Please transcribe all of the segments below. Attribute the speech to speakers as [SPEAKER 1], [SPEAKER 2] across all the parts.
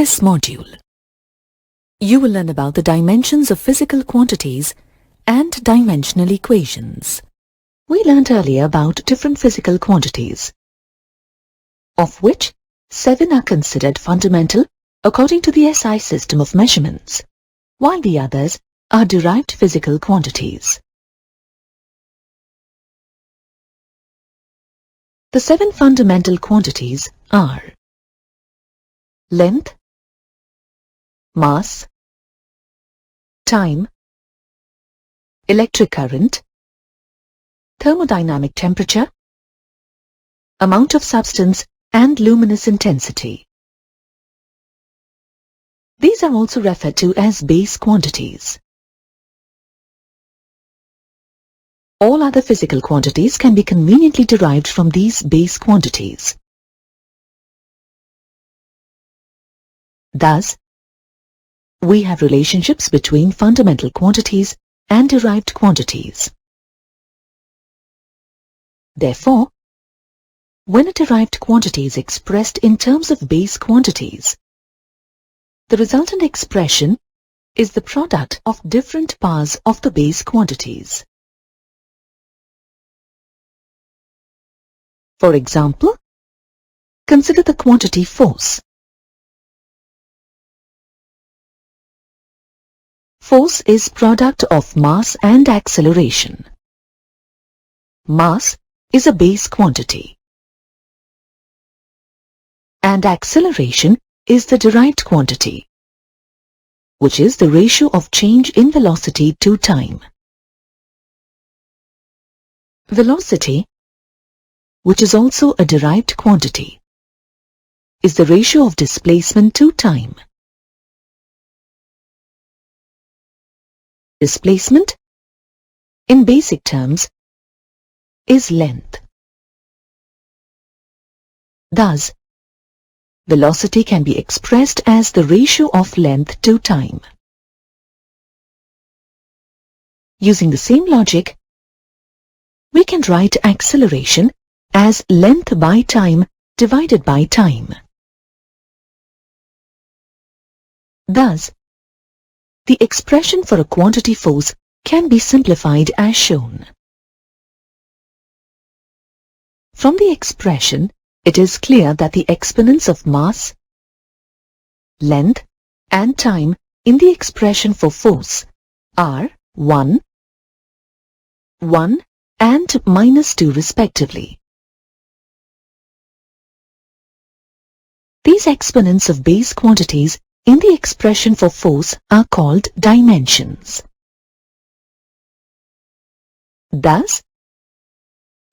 [SPEAKER 1] this module, you will learn about the dimensions of physical quantities and dimensional equations. We learned earlier about different physical quantities, of which 7 are considered fundamental according to the SI system of measurements, while the others are derived physical quantities. The 7 fundamental quantities are length, mass, time, electric current, thermodynamic temperature, amount of substance, and luminous intensity. These are also referred to as base quantities. All other physical quantities can be conveniently derived from these base quantities. Thus, we have relationships between fundamental quantities and derived quantities. Therefore, when a derived quantity is expressed in terms of base quantities, the resultant expression is the product of different powers of the base quantities. For example, consider the quantity force. Force is product of mass and acceleration. Mass is a base quantity, and acceleration is the derived quantity, which is the ratio of change in velocity to time. Velocity, which is also a derived quantity, is the ratio of displacement to time. Displacement, in basic terms, is length. Thus, velocity can be expressed as the ratio of length to time. Using the same logic, we can write acceleration as length by time divided by time. Thus, the expression for a quantity force can be simplified as shown. From the expression, it is clear that the exponents of mass, length, and time in the expression for force are 1, 1, and -2 respectively. These exponents of base quantities in the expression for force are called dimensions. Thus,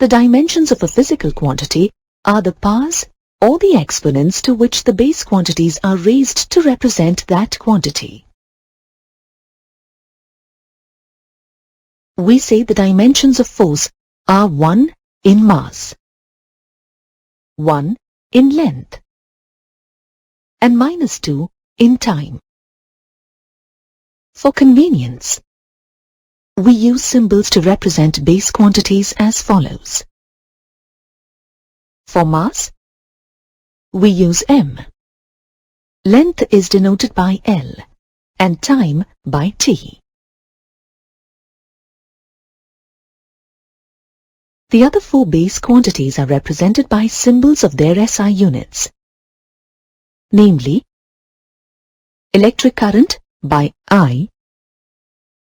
[SPEAKER 1] the dimensions of a physical quantity are the powers or the exponents to which the base quantities are raised to represent that quantity. We say the dimensions of force are 1 in mass, 1 in length, and -2 in time. For convenience, we use symbols to represent base quantities as follows. For mass, we use m. Length is denoted by L and time by T. The other 4 base quantities are represented by symbols of their SI units, namely electric current by I,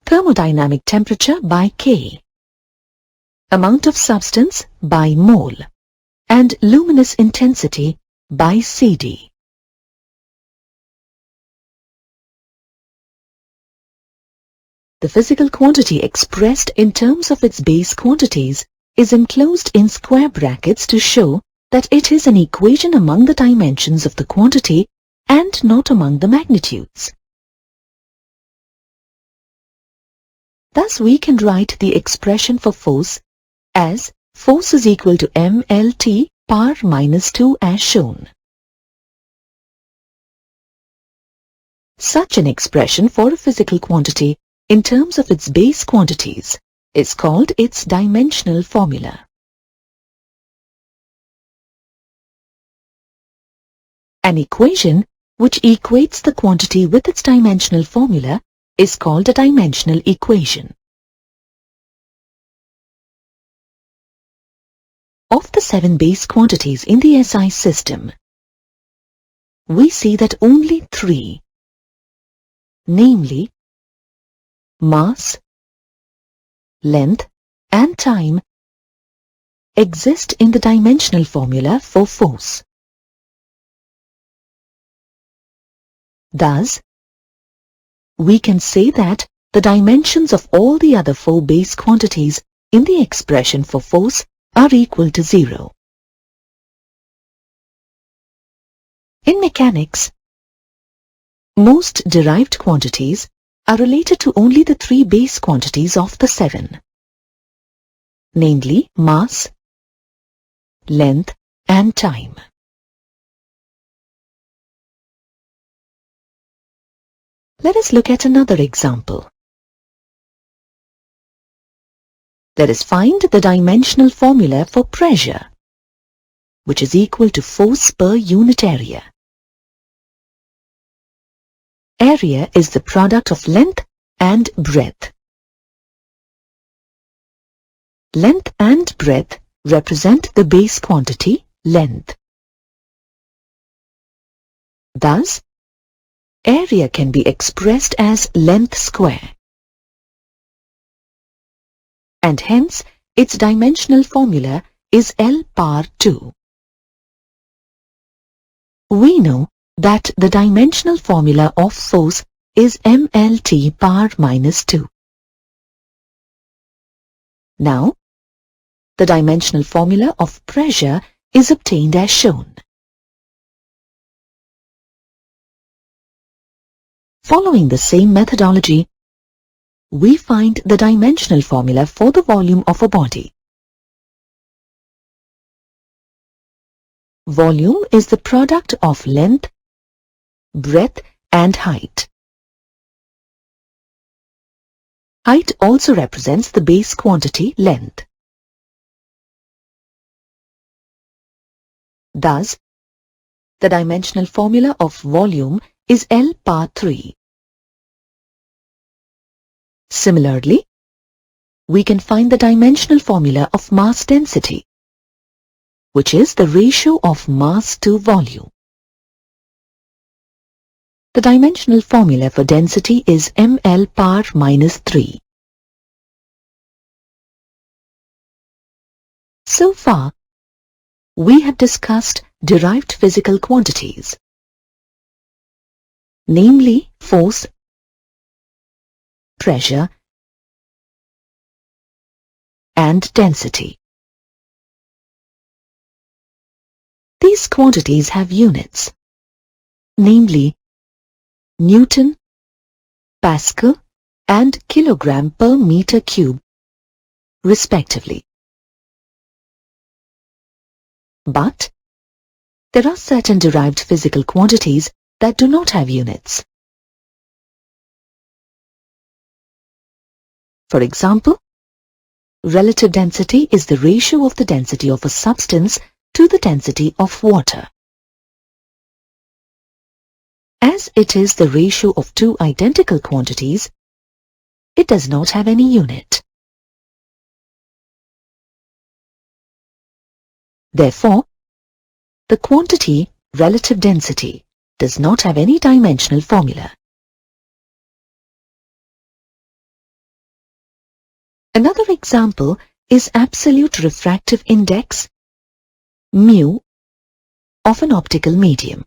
[SPEAKER 1] thermodynamic temperature by K, amount of substance by mole, and luminous intensity by CD. The physical quantity expressed in terms of its base quantities is enclosed in square brackets to show that it is an equation among the dimensions of the quantity and not among the magnitudes. Thus we can write the expression for force as force is equal to mLT power -2 as shown. Such an expression for a physical quantity in terms of its base quantities is called its dimensional formula. An equation which equates the quantity with its dimensional formula, is called a dimensional equation. Of the 7 base quantities in the SI system, we see that only 3, namely mass, length and time, exist in the dimensional formula for force. Thus, we can say that the dimensions of all the other 4 base quantities in the expression for force are equal to 0. In mechanics, most derived quantities are related to only the 3 base quantities of the 7, namely mass, length and time. Let us look at another example. Let us find the dimensional formula for pressure, which is equal to force per unit area. Area is the product of length and breadth. Length and breadth represent the base quantity, length. Thus, area can be expressed as length square, and hence its dimensional formula is L power 2. We know that the dimensional formula of force is mLT power minus 2. Now, the dimensional formula of pressure is obtained as shown. Following the same methodology, we find the dimensional formula for the volume of a body. Volume is the product of length, breadth and height. Height also represents the base quantity, length. Thus, the dimensional formula of volume is L power 3. Similarly, we can find the dimensional formula of mass density, which is the ratio of mass to volume. The dimensional formula for density is mL power minus 3. So far, we have discussed derived physical quantities, namely force, pressure, and density. These quantities have units, namely Newton, Pascal, and kilogram per meter cube, respectively. But there are certain derived physical quantities that do not have units. For example, relative density is the ratio of the density of a substance to the density of water. As it is the ratio of 2 identical quantities, it does not have any unit. Therefore, the quantity relative density does not have any dimensional formula. Another example is absolute refractive index, mu, of an optical medium,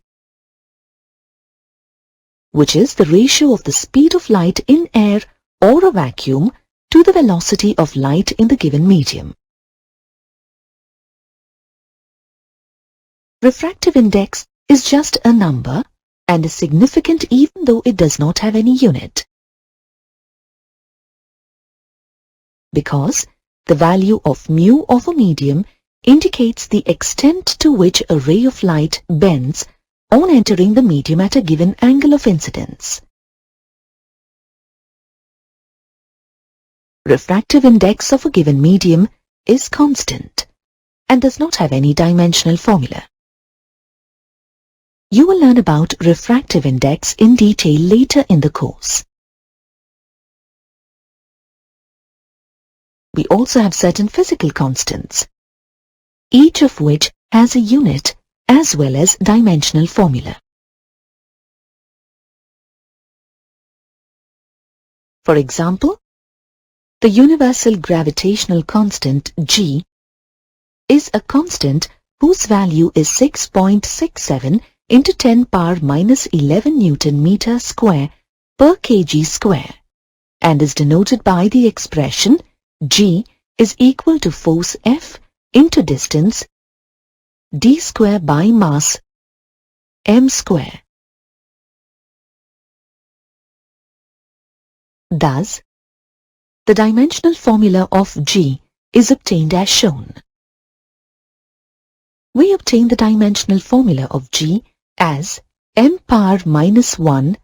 [SPEAKER 1] which is the ratio of the speed of light in air or a vacuum to the velocity of light in the given medium. Refractive index is just a number and is significant even though it does not have any unit, because the value of mu of a medium indicates the extent to which a ray of light bends on entering the medium at a given angle of incidence. Refractive index of a given medium is constant and does not have any dimensional formula. You will learn about refractive index in detail later in the course. We also have certain physical constants, each of which has a unit as well as dimensional formula. For example, the universal gravitational constant G is a constant whose value is 6.67 into 10 power minus 11 Newton meter square per kg square and is denoted by the expression G is equal to force F into distance d square by mass m square. Thus, the dimensional formula of G is obtained as shown. We obtain the dimensional formula of G as m power minus 1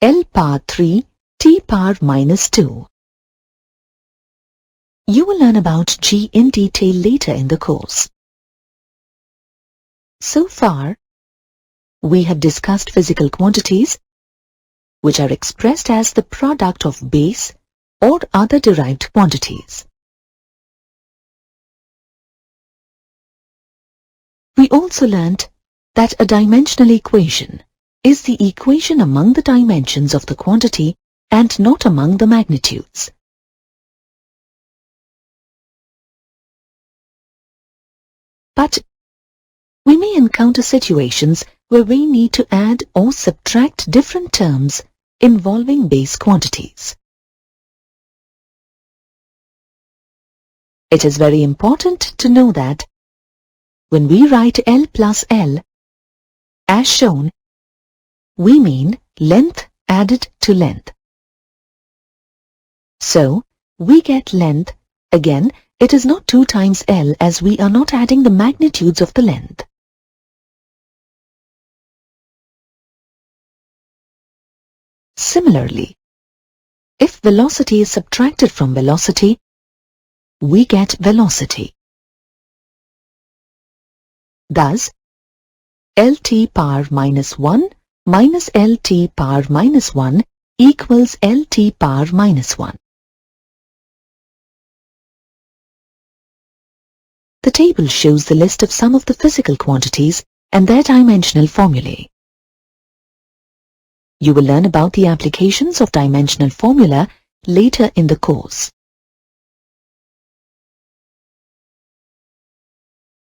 [SPEAKER 1] L power 3 T power minus 2. You will learn about G in detail later in the course. So far, we have discussed physical quantities which are expressed as the product of base or other derived quantities. We also learnt that a dimensional equation is the equation among the dimensions of the quantity and not among the magnitudes. But we may encounter situations where we need to add or subtract different terms involving base quantities. It is very important to know that when we write L plus L, as shown, we mean length added to length. So, we get length. Again, it is not 2 times L as we are not adding the magnitudes of the length. Similarly, if velocity is subtracted from velocity, we get velocity. Thus, Lt power minus 1 minus Lt power minus 1 equals Lt power minus 1. The table shows the list of some of the physical quantities and their dimensional formulae. You will learn about the applications of dimensional formula later in the course.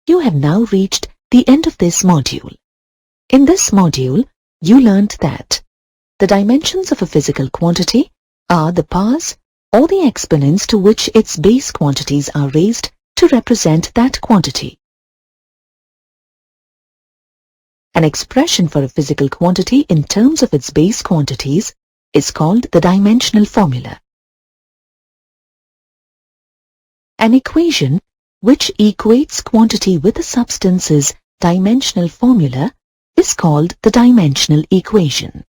[SPEAKER 1] You have now reached the end of this module. In this module, you learnt that the dimensions of a physical quantity are the powers or the exponents to which its base quantities are raised to represent that quantity. An expression for a physical quantity in terms of its base quantities is called the dimensional formula. An equation which equates quantity with a substance's dimensional formula is called the dimensional equation.